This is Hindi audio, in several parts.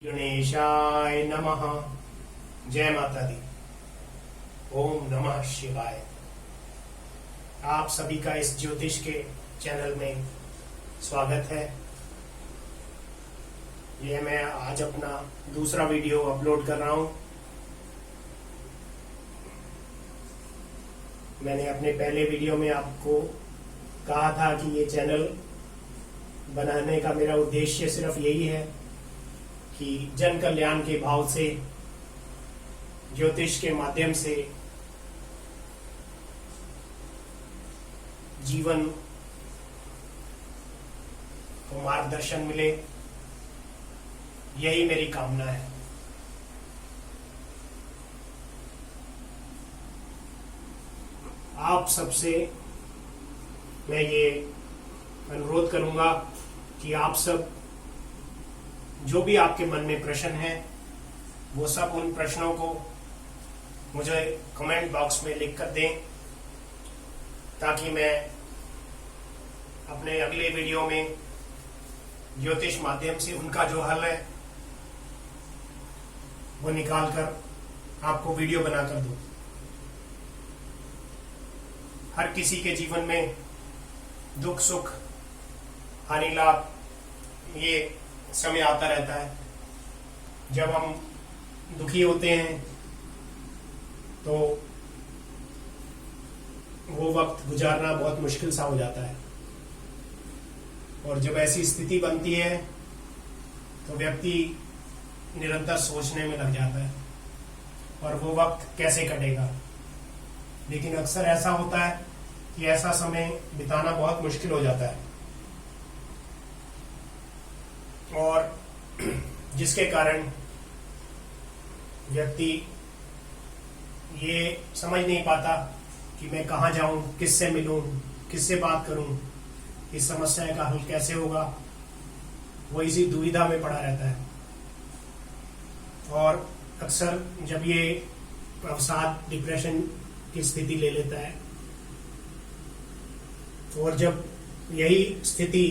गणेशाय नमः। जय माता दी। ओम नमः शिवाय। आप सभी का इस ज्योतिष के चैनल में स्वागत है। यह मैं आज अपना दूसरा वीडियो अपलोड कर रहा हूं। मैंने अपने पहले वीडियो में आपको कहा था कि ये चैनल बनाने का मेरा उद्देश्य सिर्फ यही है कि जन कल्याण के भाव से ज्योतिष के माध्यम से जीवन को मार्गदर्शन मिले, यही मेरी कामना है। आप सबसे मैं ये अनुरोध करूंगा कि आप सब जो भी आपके मन में प्रश्न है वो सब उन प्रश्नों को मुझे कमेंट बॉक्स में लिख कर दें, ताकि मैं अपने अगले वीडियो में ज्योतिष माध्यम से उनका जो हल है वो निकाल कर आपको वीडियो बनाकर दूं। हर किसी के जीवन में दुख सुख हानि लाभ ये समय आता रहता है। जब हम दुखी होते हैं तो वो वक्त गुजारना बहुत मुश्किल सा हो जाता है, और जब ऐसी स्थिति बनती है तो व्यक्ति निरंतर सोचने में लग जाता है और वो वक्त कैसे कटेगा। लेकिन अक्सर ऐसा होता है कि ऐसा समय बिताना बहुत मुश्किल हो जाता है, और जिसके कारण व्यक्ति ये समझ नहीं पाता कि मैं कहाँ जाऊं, किससे मिलूं, किससे बात करूं, इस समस्या का हल कैसे होगा। वो इसी दुविधा में पड़ा रहता है, और अक्सर जब ये अवसाद डिप्रेशन की स्थिति ले लेता है, और जब यही स्थिति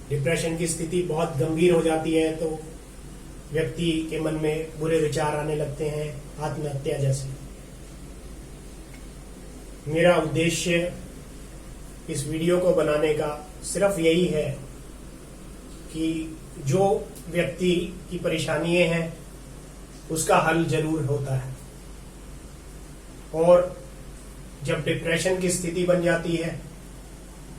डिप्रेशन की स्थिति बहुत गंभीर हो जाती है तो व्यक्ति के मन में बुरे विचार आने लगते हैं, आत्महत्या जैसे। मेरा उद्देश्य इस वीडियो को बनाने का सिर्फ यही है कि जो व्यक्ति की परेशानियां हैं उसका हल जरूर होता है, और जब डिप्रेशन की स्थिति बन जाती है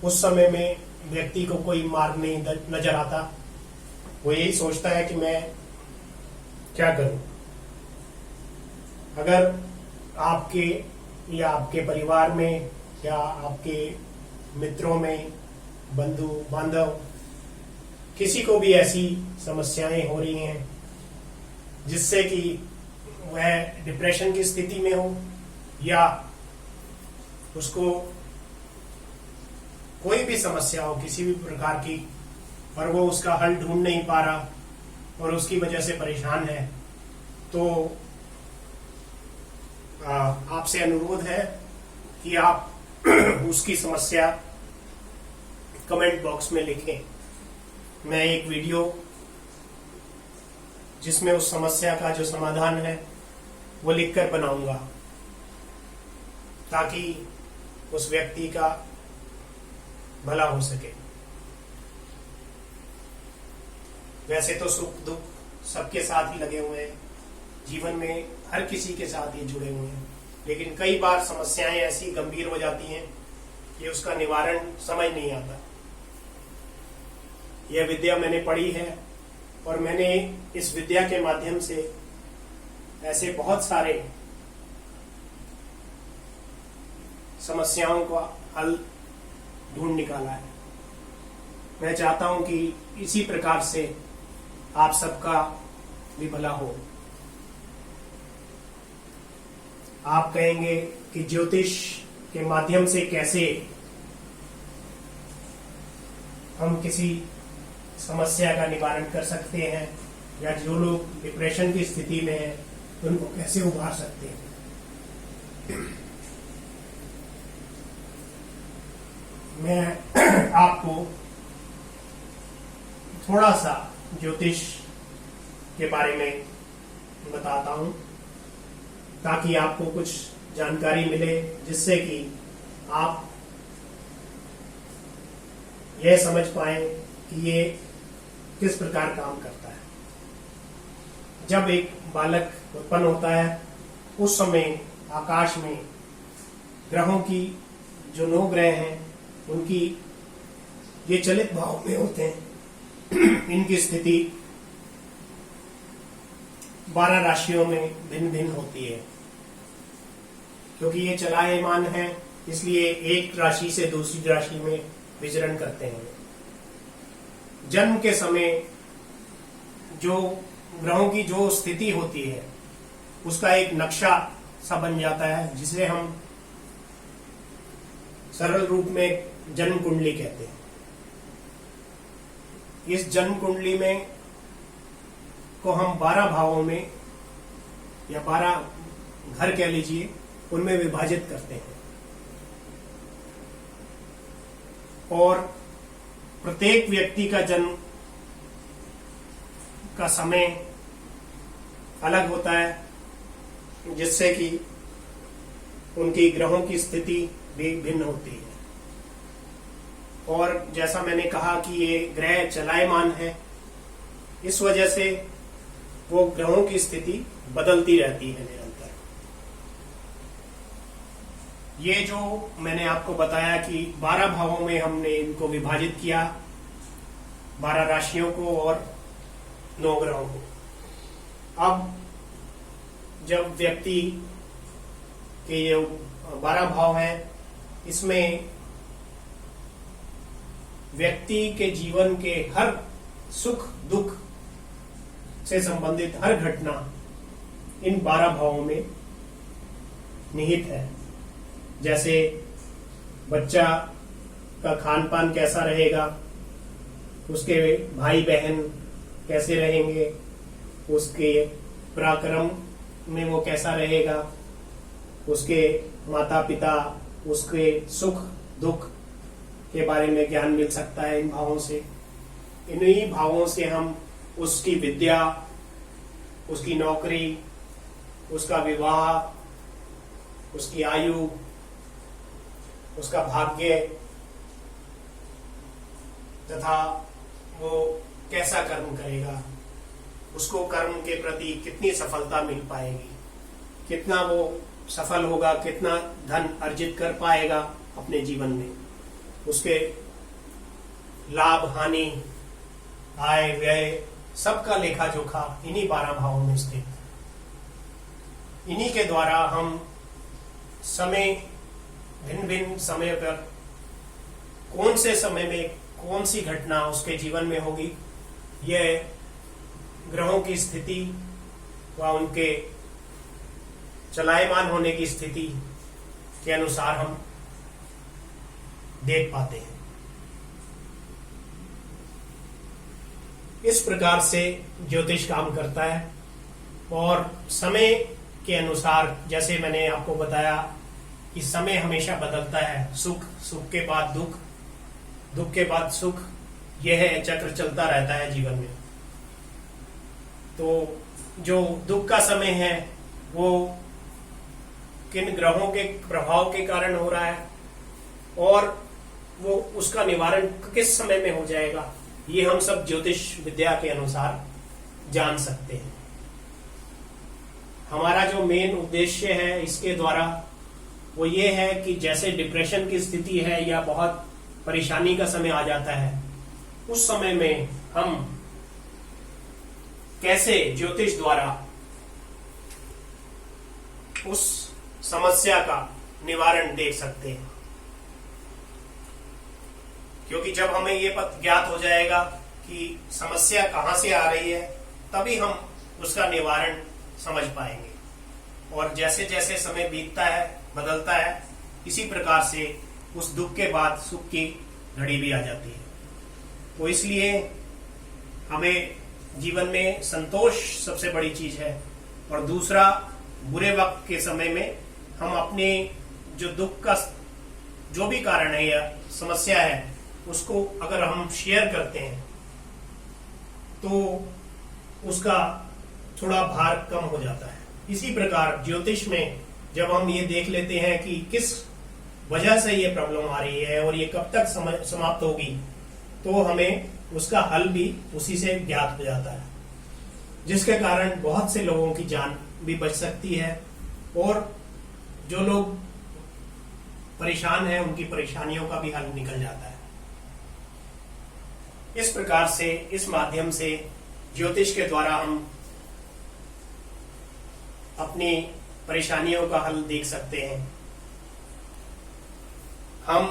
उस समय में व्यक्ति को कोई मार्ग नहीं नजर आता। वो यही सोचता है कि मैं क्या करूं। अगर आपके या आपके परिवार में या आपके मित्रों में, बंधु बांधव, किसी को भी ऐसी समस्याएं हो रही हैं जिससे कि वह डिप्रेशन की स्थिति में हो, या उसको कोई भी समस्या हो किसी भी प्रकार की, और वो उसका हल ढूंढ नहीं पा रहा और उसकी वजह से परेशान है, तो आपसे अनुरोध है कि आप उसकी समस्या कमेंट बॉक्स में लिखें। मैं एक वीडियो जिसमें उस समस्या का जो समाधान है वो लिखकर बनाऊंगा, ताकि उस व्यक्ति का भला हो सके। वैसे तो सुख दुख सबके साथ ही लगे हुए हैं, जीवन में हर किसी के साथ ये जुड़े हुए हैं, लेकिन कई बार समस्याएं ऐसी गंभीर हो जाती हैं कि उसका निवारण समझ नहीं आता। यह विद्या मैंने पढ़ी है, और मैंने इस विद्या के माध्यम से ऐसे बहुत सारे समस्याओं का हल ढूंढ निकाला है। मैं चाहता हूं कि इसी प्रकार से आप सबका भी भला हो। आप कहेंगे कि ज्योतिष के माध्यम से कैसे हम किसी समस्या का निवारण कर सकते हैं, या जो लोग डिप्रेशन की स्थिति में हैं उनको कैसे उभार सकते हैं। मैं आपको थोड़ा सा ज्योतिष के बारे में बताता हूं, ताकि आपको कुछ जानकारी मिले, जिससे कि आप यह समझ पाए कि ये किस प्रकार काम करता है। जब एक बालक उत्पन्न होता है, उस समय आकाश में ग्रहों की जो 9 ग्रह हैं, उनकी ये चलित भाव में होते हैं। इनकी स्थिति 12 राशियों में भिन्न भिन्न होती है। क्योंकि ये चलायमान है, इसलिए एक राशि से दूसरी राशि में विचरण करते हैं। जन्म के समय जो ग्रहों की जो स्थिति होती है, उसका एक नक्शा सा बन जाता है, जिसे हम सरल रूप में जन्म कुंडली कहते हैं। इस जन्म कुंडली में को हम 12 भावों में या 12 घर कह लीजिए, उनमें विभाजित करते हैं। और प्रत्येक व्यक्ति का जन्म का समय अलग होता है, जिससे कि उनकी ग्रहों की स्थिति भी भिन्न होती है। और जैसा मैंने कहा कि ये ग्रह चलायमान है, इस वजह से वो ग्रहों की स्थिति बदलती रहती है निरंतर। ये जो मैंने आपको बताया कि 12 भावों में हमने इनको विभाजित किया, 12 राशियों को और 9 ग्रहों को। अब जब व्यक्ति के ये 12 भाव हैं, इसमें व्यक्ति के जीवन के हर सुख दुख से संबंधित हर घटना इन 12 भावों में निहित है। जैसे बच्चा का खान पान कैसा रहेगा, उसके भाई बहन कैसे रहेंगे, उसके पराक्रम में वो कैसा रहेगा, उसके माता पिता, उसके सुख दुख के बारे में ज्ञान मिल सकता है इन भावों से। इन्हीं भावों से हम उसकी विद्या, उसकी नौकरी, उसका विवाह, उसकी आयु, उसका भाग्य तथा वो कैसा कर्म करेगा, उसको कर्म के प्रति कितनी सफलता मिल पाएगी, कितना वो सफल होगा, कितना धन अर्जित कर पाएगा अपने जीवन में, उसके लाभ हानि, आय व्यय, सबका लेखा जोखा इन्हीं 12 भावों में स्थित। इन्हीं के द्वारा हम समय, भिन्न भिन्न समय पर कौन से समय में कौन सी घटना उसके जीवन में होगी, यह ग्रहों की स्थिति व उनके चलायमान होने की स्थिति के अनुसार हम देख पाते हैं। इस प्रकार से ज्योतिष काम करता है। और समय के अनुसार, जैसे मैंने आपको बताया कि समय हमेशा बदलता है, सुख, सुख के बाद दुख, दुख के बाद सुख, यह चक्र चलता रहता है जीवन में। तो जो दुख का समय है वो किन ग्रहों के प्रभाव के कारण हो रहा है और वो उसका निवारण किस समय में हो जाएगा, ये हम सब ज्योतिष विद्या के अनुसार जान सकते हैं। हमारा जो मेन उद्देश्य है इसके द्वारा वो ये है कि जैसे डिप्रेशन की स्थिति है या बहुत परेशानी का समय आ जाता है, उस समय में हम कैसे ज्योतिष द्वारा उस समस्या का निवारण देख सकते हैं। क्योंकि जब हमें ये ज्ञात हो जाएगा कि समस्या कहां से आ रही है, तभी हम उसका निवारण समझ पाएंगे। और जैसे जैसे समय बीतता है, बदलता है, इसी प्रकार से उस दुख के बाद सुख की घड़ी भी आ जाती है। तो इसलिए हमें जीवन में संतोष सबसे बड़ी चीज है। और दूसरा, बुरे वक्त के समय में हम अपने जो दुख का जो भी कारण है या समस्या है, उसको अगर हम शेयर करते हैं तो उसका थोड़ा भार कम हो जाता है। इसी प्रकार ज्योतिष में जब हम ये देख लेते हैं कि किस वजह से ये प्रॉब्लम आ रही है और ये कब तक समाप्त होगी, तो हमें उसका हल भी उसी से ज्ञात हो जाता है, जिसके कारण बहुत से लोगों की जान भी बच सकती है और जो लोग परेशान हैं उनकी परेशानियों का भी हल निकल जाता है। इस प्रकार से, इस माध्यम से ज्योतिष के द्वारा हम अपनी परेशानियों का हल देख सकते हैं। हम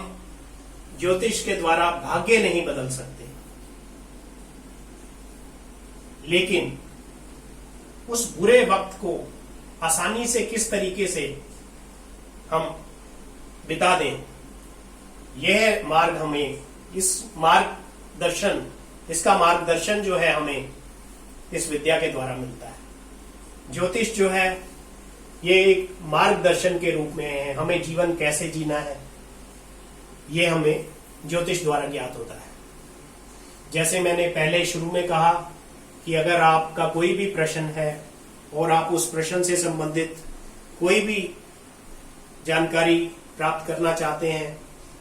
ज्योतिष के द्वारा भाग्य नहीं बदल सकते, लेकिन उस बुरे वक्त को आसानी से किस तरीके से हम बिता दें, यह मार्ग हमें, इसका मार्गदर्शन जो है हमें इस विद्या के द्वारा मिलता है। ज्योतिष जो है ये एक मार्गदर्शन के रूप में है, हमें जीवन कैसे जीना है ये हमें ज्योतिष द्वारा ज्ञात होता है। जैसे मैंने पहले शुरू में कहा कि अगर आपका कोई भी प्रश्न है और आप उस प्रश्न से संबंधित कोई भी जानकारी प्राप्त करना चाहते हैं,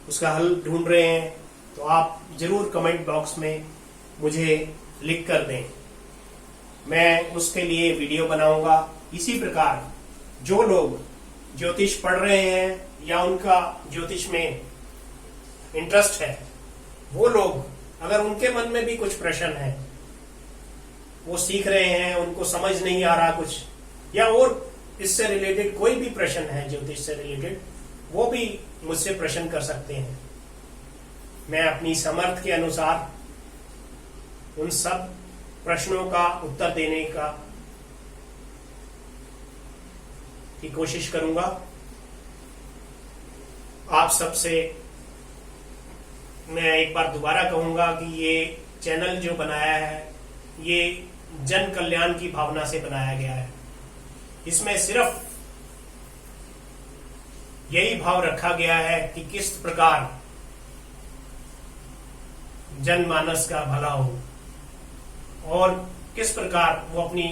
उसका हल ढूंढ रहे हैं, तो आप जरूर कमेंट बॉक्स में मुझे लिख कर दें, मैं उसके लिए वीडियो बनाऊंगा। इसी प्रकार जो लोग ज्योतिष पढ़ रहे हैं या उनका ज्योतिष में इंटरेस्ट है, वो लोग अगर उनके मन में भी कुछ प्रश्न है, वो सीख रहे हैं, उनको समझ नहीं आ रहा कुछ, या और इससे रिलेटेड कोई भी प्रश्न है ज्योतिष से रिलेटेड, वो भी मुझसे प्रश्न कर सकते हैं। मैं अपनी समर्थ के अनुसार उन सब प्रश्नों का उत्तर देने की कोशिश करूंगा। आप सबसे मैं एक बार दोबारा कहूंगा कि ये चैनल जो बनाया है ये जन कल्याण की भावना से बनाया गया है। इसमें सिर्फ यही भाव रखा गया है कि किस प्रकार जनमानस का भला हो और किस प्रकार वो अपनी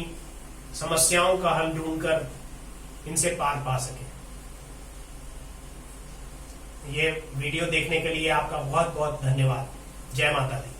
समस्याओं का हल ढूंढकर इनसे पार पा सके। ये वीडियो देखने के लिए आपका बहुत बहुत धन्यवाद। जय माता दी।